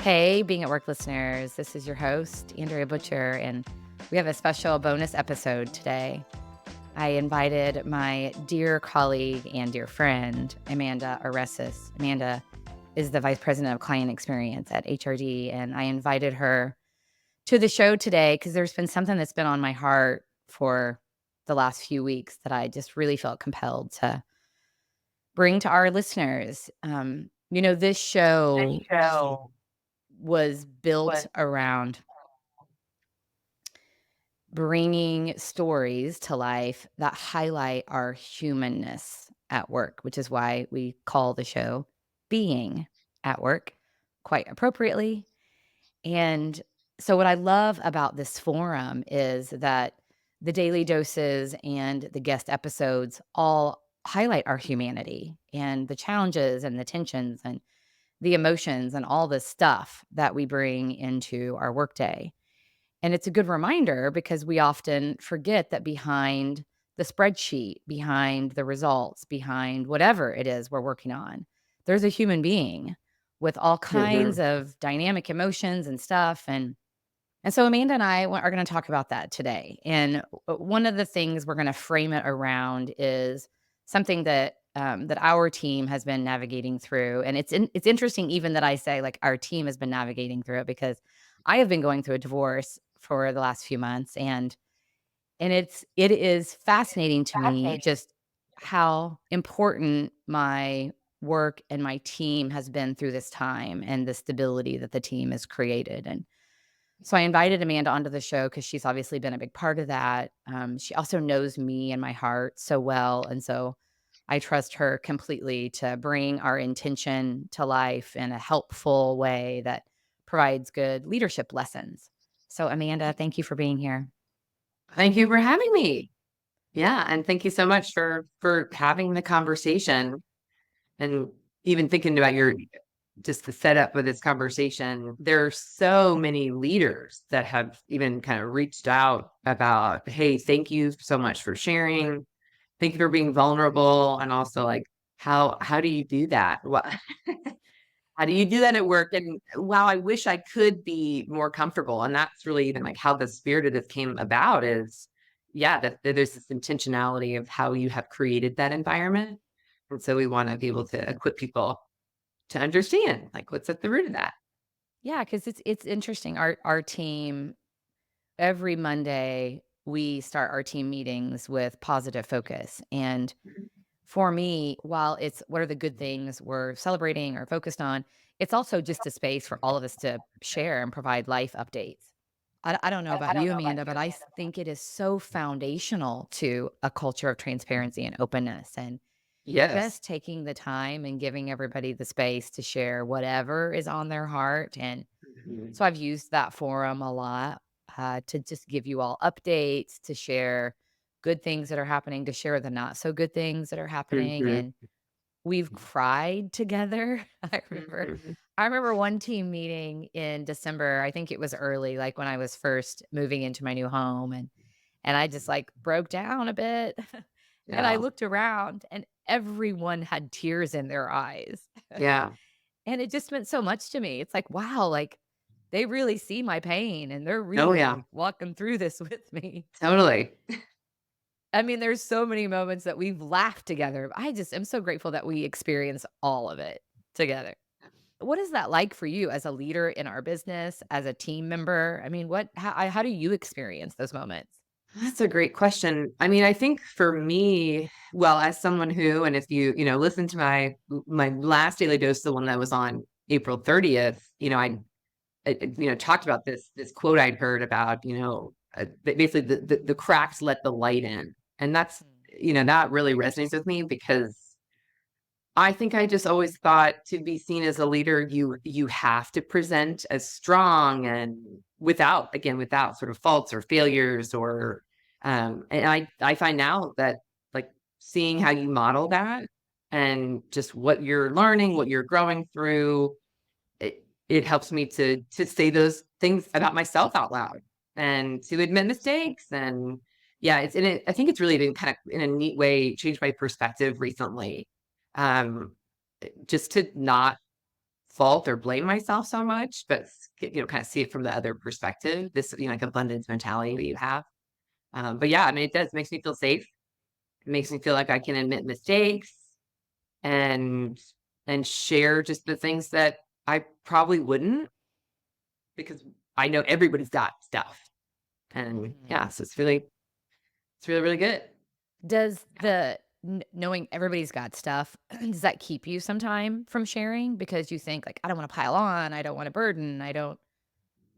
Hey, Being at Work listeners, this is your host, Andrea Butcher, and we have a special bonus episode today. I invited my dear colleague and dear friend, Amanda Areces. Amanda is the Vice President of Client Experience at HRD, and I invited her to the show today because there's been something that's been on my heart for the last few weeks that I just really felt compelled to bring to our listeners. This show Show was built was around bringing stories to life that highlight our humanness at work, which is why we call the show Being at Work, quite appropriately. And so, what I love about this forum is that the daily doses and the guest episodes all highlight our humanity and the challenges and the tensions and the emotions and all the stuff that we bring into our workday. And it's a good reminder because we often forget that behind the spreadsheet, behind the results, behind whatever it is we're working on, there's a human being with all kinds Mhm. of dynamic emotions and stuff. And so Amanda and I are going to talk about that today. And one of the things we're going to frame it around is something that our team has been navigating through. And it's interesting even that I say like our team has been navigating through it because I have been going through a divorce for the last few months, and it is fascinating to me Fascinating. just how important my work and my team has been through this time and the stability that the team has created. And so I invited Amanda onto the show because she's obviously been a big part of that. She also knows me and my heart so well, and so I trust her completely to bring our intention to life in a helpful way that provides good leadership lessons. So, Amanda, thank you for being here. Thank you for having me. Yeah, and thank you so much for having the conversation and even thinking about your just the setup of this conversation. There are so many leaders that have even kind of reached out about, hey, thank you so much for sharing. Thank you for being vulnerable. And also like how do you do that? What how do you do that at work? And wow, I wish I could be more comfortable. And that's really even like how the spirit of this came about is, yeah, that there's this intentionality of how you have created that environment. And so we want to be able to equip people to understand like what's at the root of that. Yeah, because it's interesting. Our team every Monday we start our team meetings with positive focus. And for me, while it's what are the good things we're celebrating or focused on, it's also just a space for all of us to share and provide life updates. I don't know about I don't you, know about Amanda, you, but I Amanda. think it is so foundational to a culture of transparency and openness. And Yes. just taking the time and giving everybody the space to share whatever is on their heart. And Mhm. so I've used that forum a lot to just give you all updates, to share good things that are happening, to share the not so good things that are happening. Mhm. And we've cried together. Mhm. I remember one team meeting in December. I think it was early, like when I was first moving into my new home, and I just like broke down a bit. And I Yeah. looked around and everyone had tears in their eyes. Yeah. And it just meant so much to me. It's like, wow, like they really see my pain and they're Oh really yeah. like walking through this with me. Totally. I mean, there's so many moments that we've laughed together. I just am so grateful that we experience all of it together. What is that like for you as a leader in our business, as a team member? I mean, how do you experience those moments? That's a great question. I mean, I think for me, well, as someone who, and if you listen to my last daily dose, the one that was on April 30th, I talked about this quote I'd heard about, basically the cracks let the light in. And that's, Mm. that really resonates with me because I think I just always thought to be seen as a leader, you have to present as strong and without sort of faults or failures or and I find now that like seeing how you model that and just what you're learning, what you're growing through, it helps me to say those things about myself out loud and to admit mistakes and yeah, I think it's really been kind of in a neat way changed my perspective recently, um, just to not fault or blame myself so much, but kind of see it from the other perspective. This, like abundance mentality that you have. But yeah, I mean, it does makes me feel safe. It makes me feel like I can admit mistakes and share just the things that I probably wouldn't because I know everybody's got stuff. And Mhm. yeah, so it's really, really good. Does the knowing everybody's got stuff, does that keep you sometime from sharing because you think like, "I don't wanna pile on, I don't wanna burden, I don't."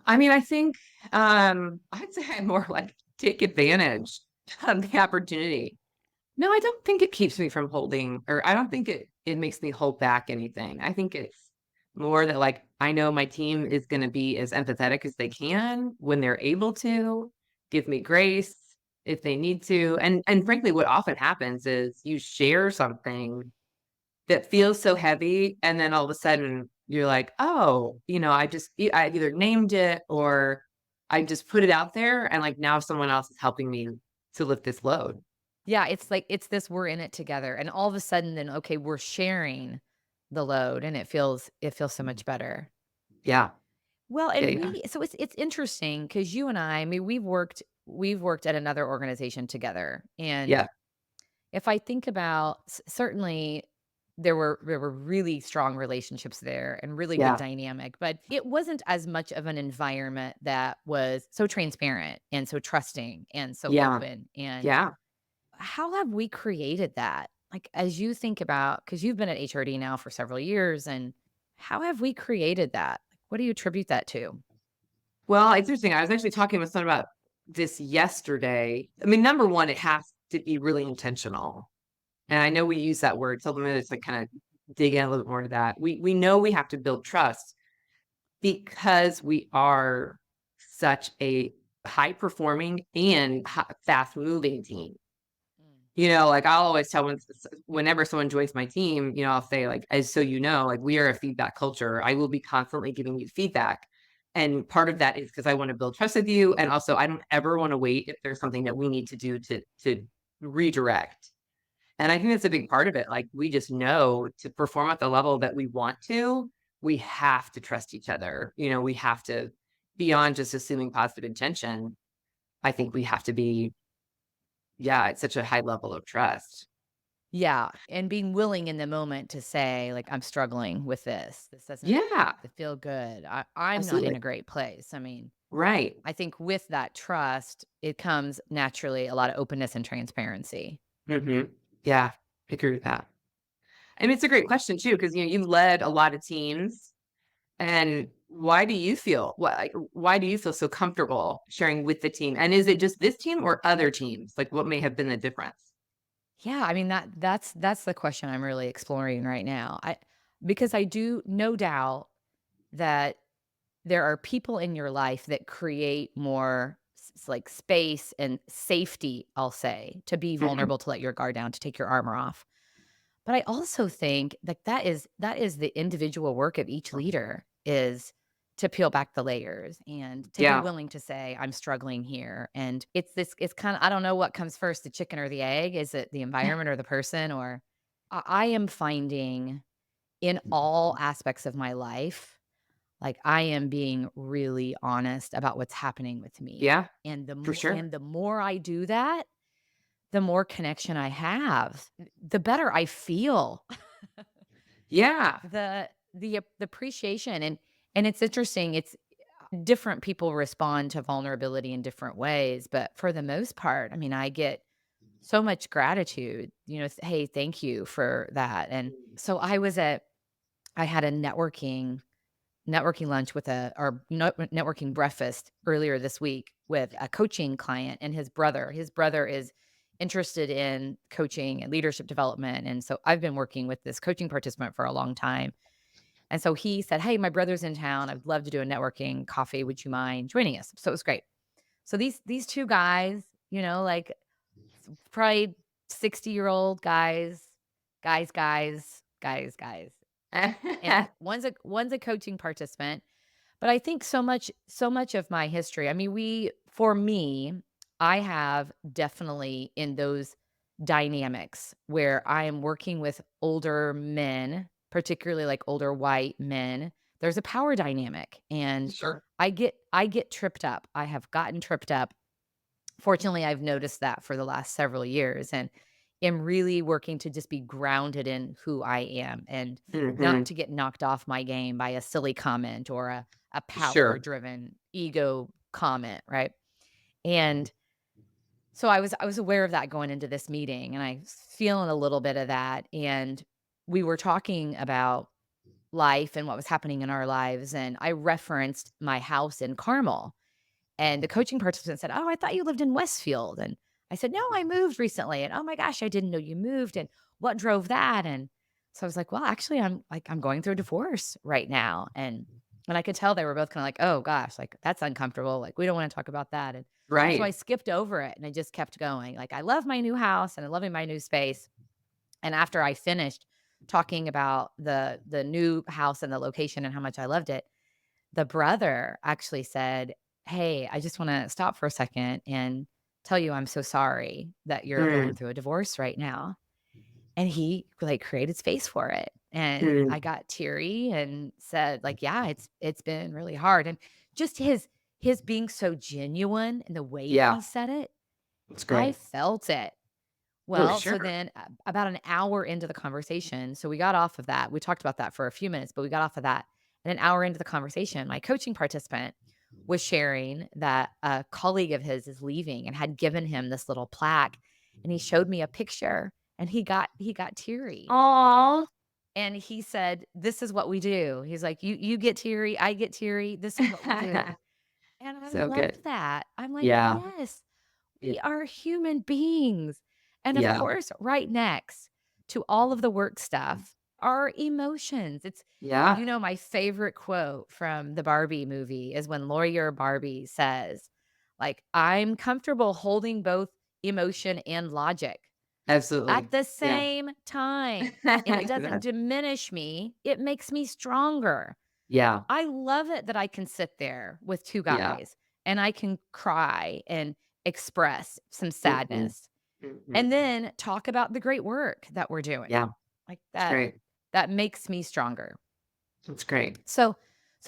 I mean, I think, I'd say I more like take advantage of the opportunity. No, I don't think it keeps me from holding, or I don't think it makes me hold back anything. I think it's more that like I know my team is going to be as empathetic as they can when they're able to give me grace if they need to. And frankly, what often happens is you share something that feels so heavy, and then all of a sudden you're like, "Oh, I either named it or I just put it out there, and, like, now someone else is helping me to lift this load." Yeah, it's like it's this we're in it together, and all of a sudden then, okay, we're sharing the load, and it feels so much better. Yeah. Well, Yeah, and yeah. it's interesting because you and I mean, we've worked at another organization together, and Yeah. if I think about certainly there were really strong relationships there and really good Yeah. dynamic, but it wasn't as much of an environment that was so transparent and so trusting and so Yeah. open. And Yeah. how have we created that? Like as you think about, because you've been at HRD now for several years, and how have we created that? Like, what do you attribute that to? Well, it's interesting. I was actually talking with someone about this yesterday. I mean, number 1, it has to be really intentional. And I know we use that word, so let me just, like, kinda dig in a little bit more to that. We know we have to build trust because we are such a high performing and fast moving team. Mm. Like I'll always tell whenever someone joins my team, I'll say like, as so like we are a feedback culture. I will be constantly giving you feedback. And part of that is because I want to build trust with you. And also I don't ever want to wait if there's something that we need to do to redirect. And I think that's a big part of it. Like we just know to perform at the level that we want to, we have to trust each other. We have to, beyond just assuming positive intention, I think we have to be, yeah, it's such a high level of trust. Yeah, and being willing in the moment to say, like, "I'm struggling with this. This doesn't Yeah, feel good. I'm not in absolutely. a great place." I mean, Right. I think with that trust, it comes naturally a lot of openness and transparency. Mhm. Yeah, I agree with that. And it's a great question too, because you've led a lot of teams. And why do you feel so comfortable sharing with the team? And is it just this team or other teams? Like what may have been the difference? Yeah, I mean, that's the question I'm really exploring right now. Because I do no doubt that there are people in your life that create more like space and safety, I'll say, to be Mhm. vulnerable, to let your guard down, to take your armor off. But I also think that is the individual work of each leader is to peel back the layers and to be Yeah. willing to say, I'm struggling here. And it's kind of, I don't know what comes first, the chicken or the egg. Is it the environment or the person? Or I am finding in all aspects of my life, like I am being really honest about what's happening with me. Yeah, And for sure. the more I do that, the more connection I have, the better I feel. Yeah. The appreciation, and it's interesting, it's different people respond to vulnerability in different ways, but for the most part, I mean, I get so much gratitude, "Hey, thank you for that," and so I had a networking lunch with a or networking breakfast earlier this week with a coaching client and his brother. His brother is interested in coaching and leadership development, and so I've been working with this coaching participant for a long time. And so he said, "Hey, my brother's in town. I'd love to do a networking coffee. Would you mind joining us?" So it was great. So these two guys, like probably 60-year-old guys. And one's a coaching participant, but I think so much of my history, I mean, for me, I have definitely in those dynamics where I am working with older men particularly like older white men, there's a power dynamic, and Sure. I get tripped up. I have gotten tripped up. Fortunately, I've noticed that for the last several years and am really working to just be grounded in who I am and not Mhm. to get knocked off my game by a silly comment or a power Sure. driven ego comment, right? And so I was aware of that going into this meeting, and I was feeling a little bit of that, and we were talking about life and what was happening in our lives, and I referenced my house in Carmel, and the coaching participant said, "Oh, I thought you lived in Westfield." And I said, "No, I moved recently." And, "Oh my gosh, I didn't know you moved. And what drove that?" And so I was like, "Well, actually, I'm going through a divorce right now." And I could tell they were both kind of like, "Oh gosh, like that's uncomfortable. Like we don't want to talk about that." And so I Right. skipped over it and I just kept going. Like I love my new house and I'm loving my new space. And after I finished talking about the new house and the location and how much I loved it, the brother actually said, "Hey, I just wanna stop for a second and tell you I'm so sorry that you're going Mm, through a divorce right now." And he, like, created space for it, and mm. I got teary and said, like, "Yeah, it's been really hard." And just his being so genuine in the way Yeah, he said it, that's I great. felt it. Oh, Well, so sure. then about an hour into the conversation, so we got off of that. We talked about that for a few minutes, but we got off of that. And an hour into the conversation, my coaching participant was sharing that a colleague of his is leaving and had given him this little plaque. And he showed me a picture and he got teary. Aw. And he said, "This is what we do." He's like, "You get teary, I get teary. This is what we do." And I So good. loved that. I'm like, Yeah. "Yes, Yeah. we are human beings." And of Yeah. course, right next to all of the work stuff are emotions. Yeah. My favorite quote from the Barbie movie is when lawyer Barbie says, like, "I'm comfortable holding both emotion and logic at Absolutely. the Yeah. same time. And it doesn't That diminish me, it makes me stronger." yeah. I love it that I can sit there with 2 Yeah. guys and I can cry and express some Mhm. sadness Mhm. and then talk about the great work that we're doing. Yeah. Like It's that great. that makes me stronger. It's great. So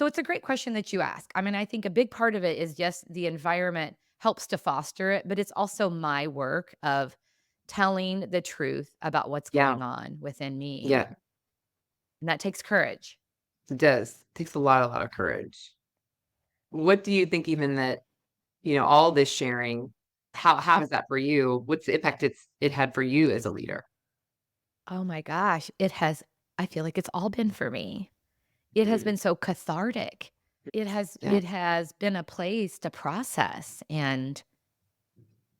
it's a great question that you ask. I mean, I think a big part of it is just the environment helps to foster it, but it's also my work of telling the truth about what's Yeah. going on within me. Yeah. And that takes courage. It does. Takes a lot of courage. What do you think even that, all this sharing, how is that for you? What's the impact it had for you as a leader? Oh my gosh, I feel like it's all been for me. It has Mm. been so cathartic. It has Yeah. it has been a place to process, and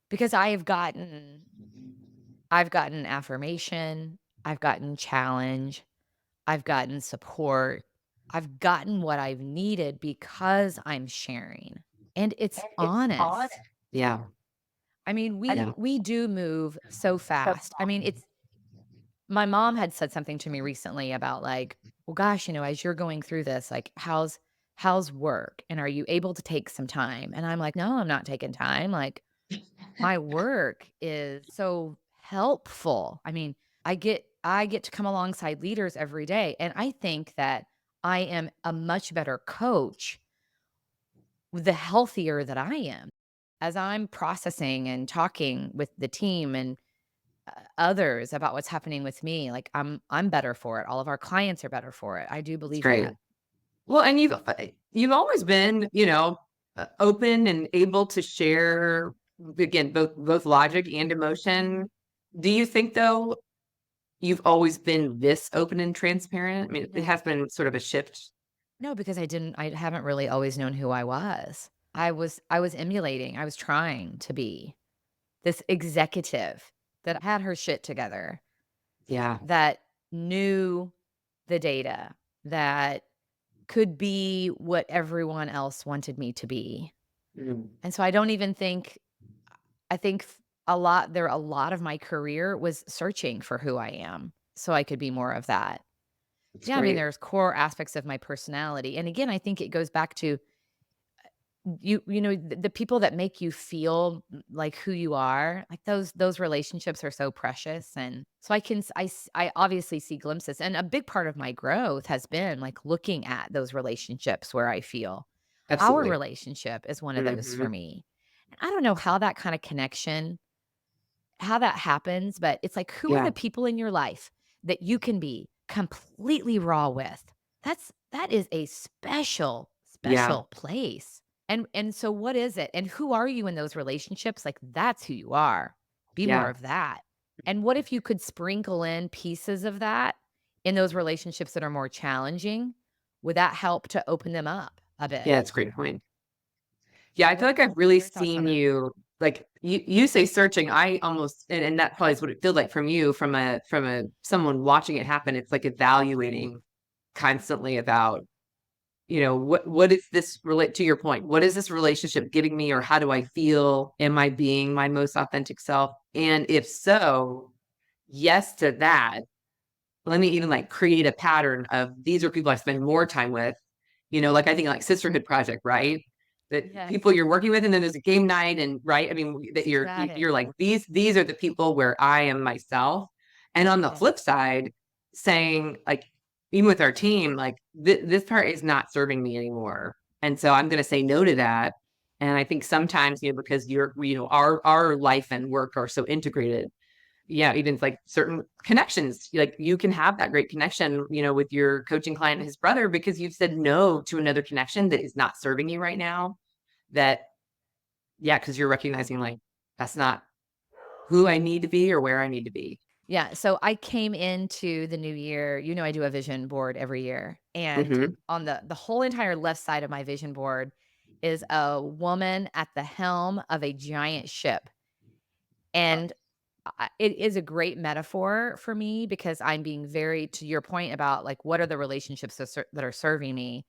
because I've gotten affirmation, I've gotten challenge, I've gotten support, I've gotten what I've needed because I'm sharing, and it's honest. Yeah. I mean, Yeah. we do move so fast. I mean, it's my mom had said something to me recently about like, "Well, gosh, as you're going through this, like, how's work? And are you able to take some time?" And I'm like, "No, I'm not taking time. Like, my work is so helpful." I mean, I get to come alongside leaders every day, and I think that I am a much better coach the healthier that I am. As I'm processing and talking with the team and others about what's happening with me, like, I'm better for it. All of our clients are better for it. I do It's believe great. that. Well, and you've always been, open and able to share, again, both logic and emotion. Do you think, though, you've always been this open and transparent? I mean, it No. has been sort of a shift. No, because I haven't really always known who I was. I was emulating, I was trying to be this executive that had her shit together, Yeah. that knew the data, that could be what everyone else wanted me to be. Mm, And so I don't even think I think a lot of my career was searching for who I am so I could be more of that. it's Yeah, I mean, great. there's core aspects of my personality. And again, I think it goes back to the people that make you feel like who you are, like those relationships are so precious. And so I obviously see glimpses, and a big part of my growth has been like looking at those relationships where I feel our Absolutely. relationship is one of those for Mhm. me. And I don't know how that kind of connection, how that happens, but it's like, who are Yeah. the people in your life that you can be completely raw with? That is a special, Yeah. special place. And so what is it? And who are you in those relationships? Like, that's who you are. Be more Yeah. of that. And what if you could sprinkle in pieces of that in those relationships that are more challenging? Would that help to open them up a bit? Yeah, that's a great point. Yeah, I feel What like I've what are really your thoughts on seen that? you like you say searching, I almost and that probably is what it feels like from you from a someone watching it happen. It's like evaluating constantly about, what is this relate to your point? What is this relationship giving me or how do I feel? Am I being my most authentic self? And if so, yes to that, let me even like create a pattern of these are people I spend more time with, like I think like sisterhood project, right? That Yes, people you're working with, and then there's a game night, and right, I mean that got it. you're like these are the people where I am myself, and on the Yes. flip side, saying like even with our team, like this part is not serving me anymore, and so I'm going to say no to that. And I think sometimes because our life and work are so integrated, yeah, even like certain connections, like you can have that great connection, with your coaching client and his brother because you've said no to another connection that is not serving you right now. That, yeah, because you're recognizing like that's not who I need to be or where I need to be. Yeah, so I came into the new year, I do a vision board every year, and Hmm. on the whole entire left side of my vision board is a woman at the helm of a giant ship. And it is a great metaphor for me because I'm being very, to your point about like what are the relationships that are serving me.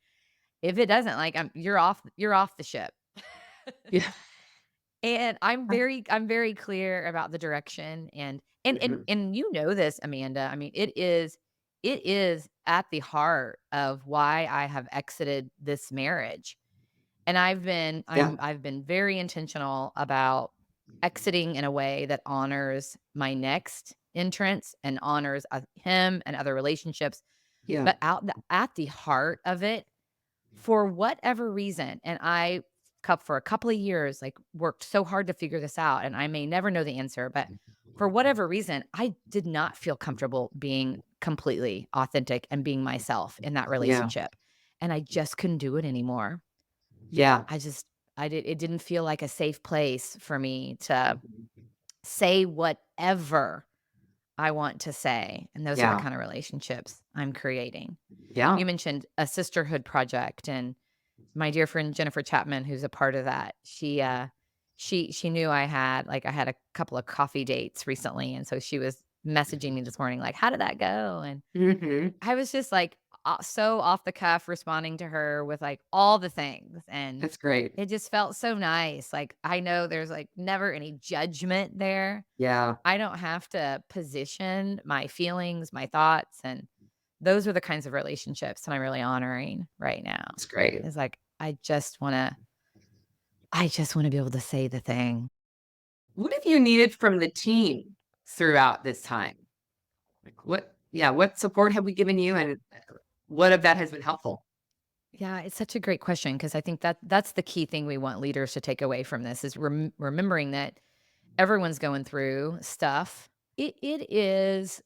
If it doesn't, like, you're off the ship. Yeah. And I'm very clear about the direction. Hmm. And you know this, Amanda. I mean, it is at the heart of why I have exited this marriage. And Yeah. I've been very intentional about exiting in a way that honors my next entrance and honors him and other relationships. Yeah. But at the heart of it, for whatever reason, and I for a couple of years, like, worked so hard to figure this out, and I may never know the answer, but for whatever reason, I did not feel comfortable being completely authentic and being myself in that Yeah. relationship, and I just couldn't do it anymore. Yeah. I just it didn't feel like a safe place for me to say whatever I want to say, and those are the Yeah. kind of relationships I'm creating. Yeah. You mentioned a sisterhood project, and my dear friend Jennifer Chapman, who's a part of that, she knew I had a couple of coffee dates recently, and so she was messaging me this morning like, "How did that go?" And Hmm. I was just like, so off the cuff responding to her with like all the things, and That's great. it just felt so nice. Like, I know there's like never any judgment there. Yeah. I don't have to position my feelings, my thoughts, and those are the kinds of relationships that I'm really honoring right now. That's great. Is like, I just wanna be able to say the thing. What have you needed from the team throughout this time? Like what support have we given you and what of that has been helpful? Yeah, it's such a great question because I think that's the key thing we want leaders to take away from this is remembering that everyone's going through stuff. It is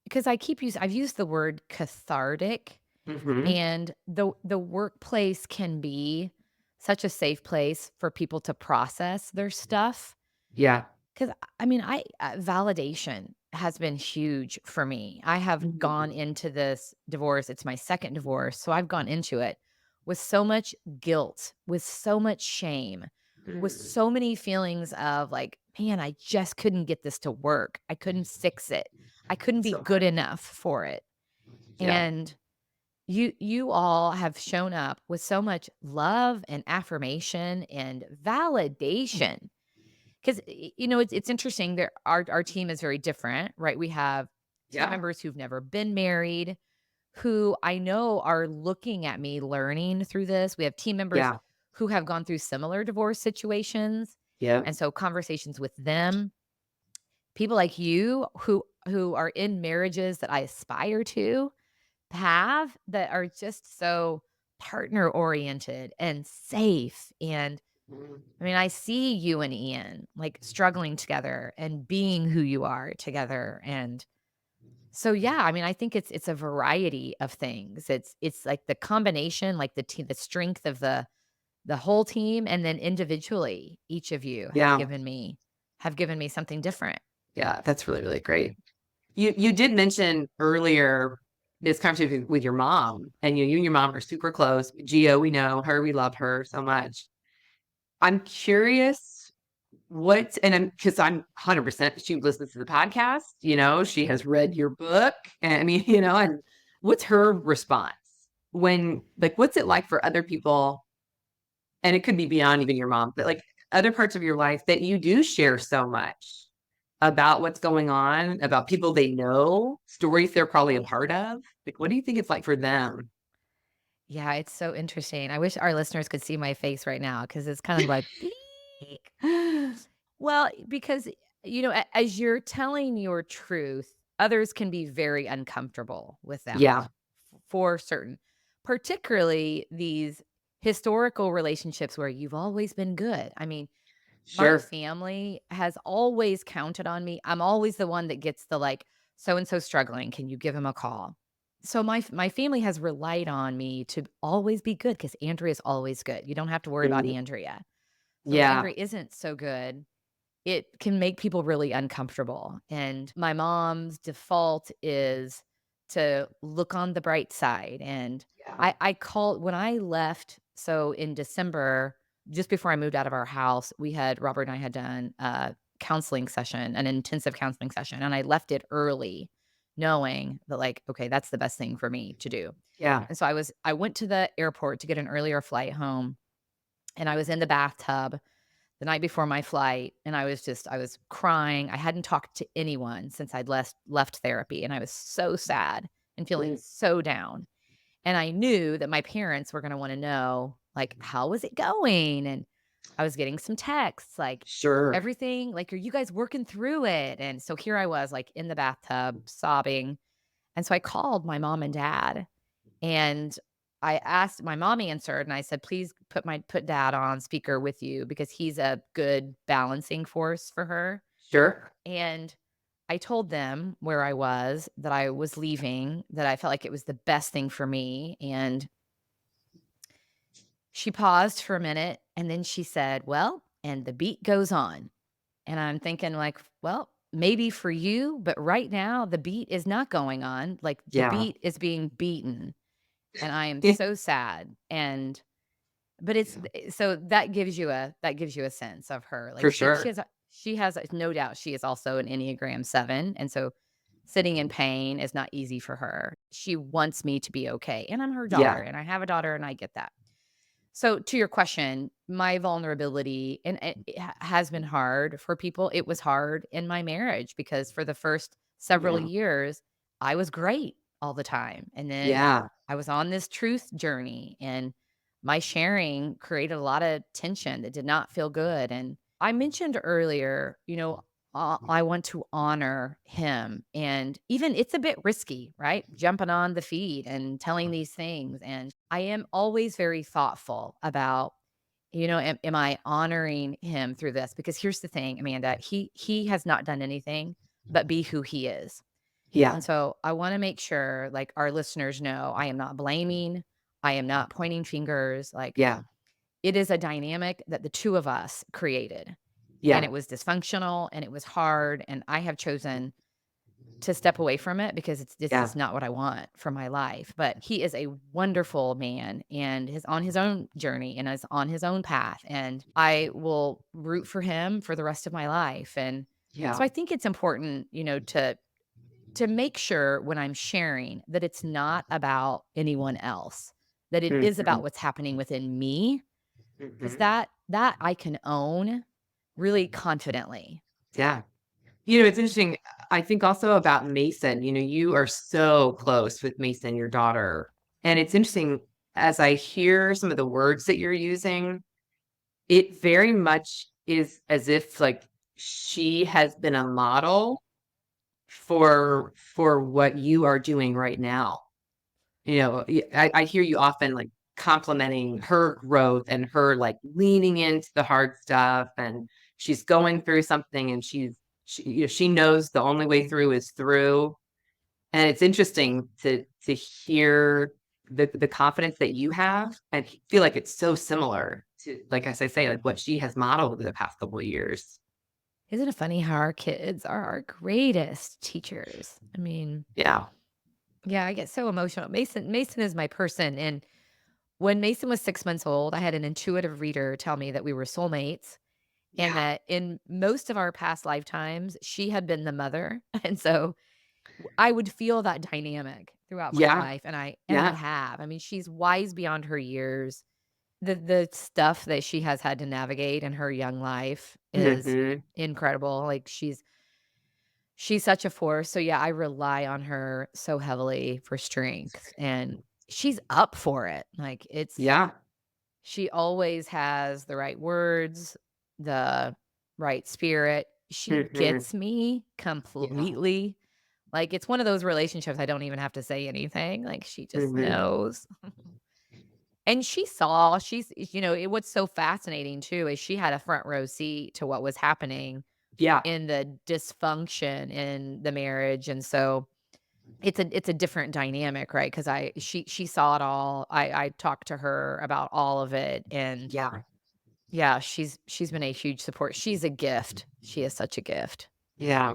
because I've used the word cathartic, Hmm. and the workplace can be such a safe place for people to process their stuff. Yeah. 'Cause, I mean, validation has been huge for me. I have gone Mhm. into this divorce, it's my 2nd divorce, so I've gone into it with so much guilt, with so much shame, with Mm. so many feelings of like, "Man, I just couldn't get this to work. I couldn't fix it. I couldn't be So good hard. enough for it." Yeah. And you all have shown up with so much love and affirmation and validation. 'Cause, it's interesting, our team is very different, right? We have team Yeah. members who've never been married, who I know are looking at me learning through this. We have team members Yeah. who have gone through similar divorce situations, Yeah. and so conversations with them, people like you who are in marriages that I aspire to have, that are just so partner oriented and safe. And Mhm. I mean, I see you and Ian like struggling together and being who you are together. And so yeah, I mean, I think it's a variety of things. It's like the combination, like the strength of the whole team, and then individually each of you Yeah. have given me something different. Yeah. That's really, really great. You did mention earlier this conversation with your mom, and you and your mom are super close. Gio, we know her, we love her so much. I'm curious what, and because I'm 100%, she listens to the podcast, she has read your book, and I mean, and what's her response when, like, what's it like for other people? And it could be beyond even your mom, but like other parts of your life that you do share so much about what's going on, about people they know, stories they're probably a part of. Like, what do you think it's like for them? Yeah, it's so interesting. I wish our listeners could see my face right now because it's kind of like, "Beep." Well, because, as you're telling your truth, others can be very uncomfortable with that Yeah, for certain, particularly these historical relationships where you've always been good. I mean, my sure. family has always counted on me. I'm always the one that gets the like, so and so struggling. Can you give him a call? So my family has relied on me to always be good because Andrea's always good. You don't have to worry about Mhm. Andrea. So when Yeah, Andrea isn't so good, it can make people really uncomfortable. And my mom's default is to look on the bright side. And yeah, I called when I left. So in December, just before I moved out of our house, Robert and I had done a counseling session, an intensive counseling session. And I left it early, knowing that, like, okay, that's the best thing for me to do. yeah, And so I went to the airport to get an earlier flight home, and I was in the bathtub the night before my flight, and I was crying. I hadn't talked to anyone since I'd left therapy, and I was so sad and feeling mm, so down. And I knew that my parents were gonna wanna know, like, "How was it going?" And I was getting some texts, like, sure, "Everything like, are you guys working through it?" And so here I was, like, in the bathtub sobbing, and so I called my mom and dad, and I asked my mom answered, and I said, "Please put dad on speaker with you because he's a good balancing force for her." sure, And I told them where I was, that I was leaving, that I felt like it was the best thing for me. And she paused for a minute and then she said, "Well, and the beat goes on." And I'm thinking, like, well, maybe for you, but right now the beat is not going on. Like, the yeah, beat is being beaten. And I am yeah, so sad. And but it's so that gives you a sense of her. Like, for sure. she has no doubt she is also an Enneagram 7, and so sitting in pain is not easy for her. She wants me to be okay, and I'm her daughter, Yeah, and I have a daughter, and I get that. So to your question, my vulnerability, and has been hard for people. It was hard in my marriage because for the first several yeah, years, I was great all the time. And then yeah, I was on this truth journey, and my sharing created a lot of tension that did not feel good. And I mentioned earlier, I want to honor him. And even it's a bit risky, right? Jumping on the feed and telling these things. And I am always very thoughtful about, am I honoring him through this? Because here's the thing, Amanda, he has not done anything but be who he is. yeah, And so I want to make sure, like, our listeners know, I am not blaming, I am not pointing fingers. Like, yeah, it is a dynamic that the two of us created, and yeah, it was dysfunctional and it was hard. And I have chosen to step away from it because this yeah, is not what I want for my life. But he is a wonderful man and is on his own journey and is on his own path. And I will root for him for the rest of my life. And yeah, so I think it's important, to make sure when I'm sharing that it's not about anyone else, that it is mhm, about what's happening within me, because mhm, that I can own really confidently. yeah. It's interesting. I think also about Mason, you are so close with Mason, your daughter. And it's interesting. as I hear some of the words that you're using, it very much is as if like she has been a model for what you are doing right now. I hear you often like complimenting her growth and her like leaning into the hard stuff, and she's going through something, and she knows the only way through is through. And it's interesting to hear the confidence that you have and feel like it's so similar to, like, as I say, like what she has modeled in the past couple of years. Isn't it funny how our kids are our greatest teachers? I mean, Yeah. yeah, I get so emotional. Mason is my person, and when Mason was 6 months old, I had an intuitive reader tell me that we were soulmates and Yeah. that in most of our past lifetimes, she had been the mother, and so I would feel that dynamic throughout my Yeah. life, and I Yeah. have. I mean, she's wise beyond her years. The stuff that she has had to navigate in her young life is Hmm. incredible. Like, she's such a force. So, yeah, I rely on her so heavily for strength, and she's up for it. Like, Yeah. she always has the right words, the right spirit. She Hmm. gets me Yeah. completely. Like, it's one of those relationships I don't even have to say anything, like, she just Hmm. knows. And what's so fascinating too is she had a front row seat to what was happening Yeah. in the dysfunction in the marriage, and so it's a different dynamic, right? Because she saw it all. I talked to her about all of it, and Yeah. yeah, she's been a huge support. She's a gift. She is such a gift. Yeah.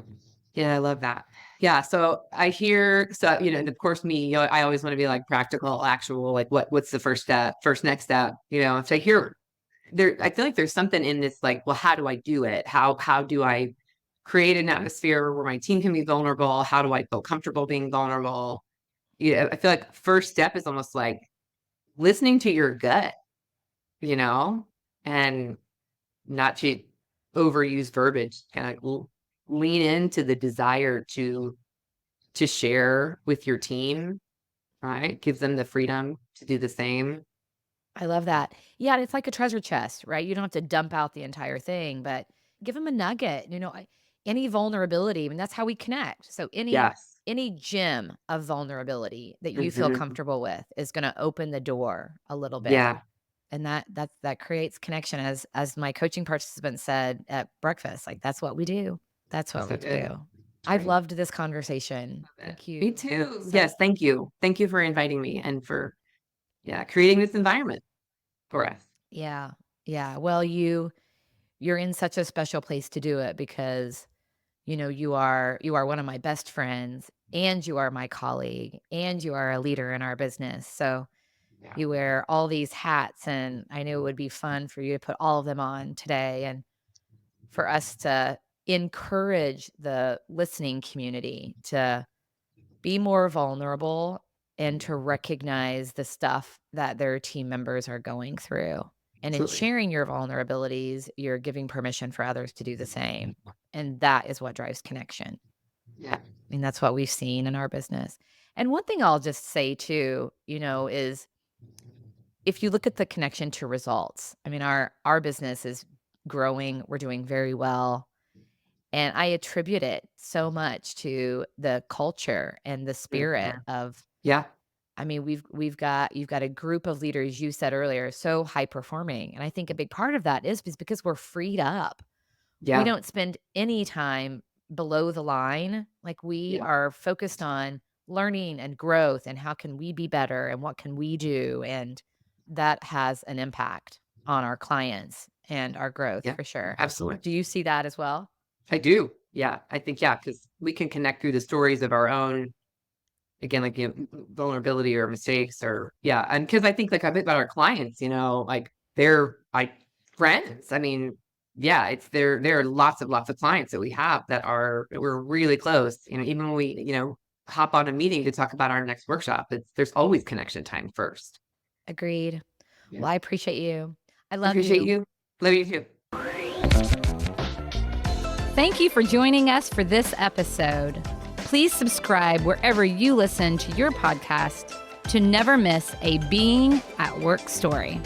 Yeah, I love that. Yeah, so I hear, so and of course me, I always want to be like practical, actual, like what's the first step, first next step, if I hear there, I feel like there's something in this, like, well, how do I do it? How do I create an atmosphere where my team can be vulnerable? How do I feel comfortable being vulnerable? I feel like first step is almost like listening to your gut, you know, and not to overuse verbiage, kind of lean into the desire to share with your team, right? Gives them the freedom to do the same. I love that. Yeah, and it's like a treasure chest, right? You don't have to dump out the entire thing, but give them a nugget. Any vulnerability, I mean, that's how we connect. So Yes. any gem of vulnerability that you feel Hmm. comfortable with is going to open the door a little bit, Yeah. and that creates connection. As my coaching participant said at breakfast, like that's what we do. That's what So we good. do. That's I've right. loved this conversation. Thank Me you too. so. Yes. Thank you. Thank you for inviting me and for, yeah, creating this environment for us. Yeah, yeah. Well, you're in such a special place to do it because you are one of my best friends, and you are my colleague, and you are a leader in our business. So Yeah. you wear all these hats, and I knew it would be fun for you to put all of them on today, and for us to encourage the listening community to be more vulnerable and to recognize the stuff that their team members are going through. And in Absolutely. sharing your vulnerabilities, you're giving permission for others to do the same. And that is what drives connection. Yeah. I mean, that's what we've seen in our business. And one thing I'll just say too, is if you look at the connection to results, I mean, our business is growing. We're doing very well. And I attribute it so much to the culture and the spirit Mhm. of. Yeah. I mean, you've got a group of leaders, you said earlier, so high performing. And I think a big part of that is because we're freed up. We Yeah. don't spend any time below the line. Like, we Yeah. are focused on learning and growth and how can we be better and what can we do, and that has an impact on our clients and our growth Yeah. for sure. Absolutely. Do you see that as well? I do. Yeah. I think, yeah, because we can connect through the stories of our own, again, like, vulnerability or mistakes, or, yeah. And because I think, like, I think about our clients, like, they're like friends. I mean, yeah, there are lots of clients that we have that we're really close. Even when we, hop on a meeting to talk about our next workshop, there's always connection time first. Agreed. Yeah. Well, I appreciate you. I I love appreciate you. you. Love you too. Thank you for joining us for this episode. Please subscribe wherever you listen to your podcast to never miss a Being at Work story.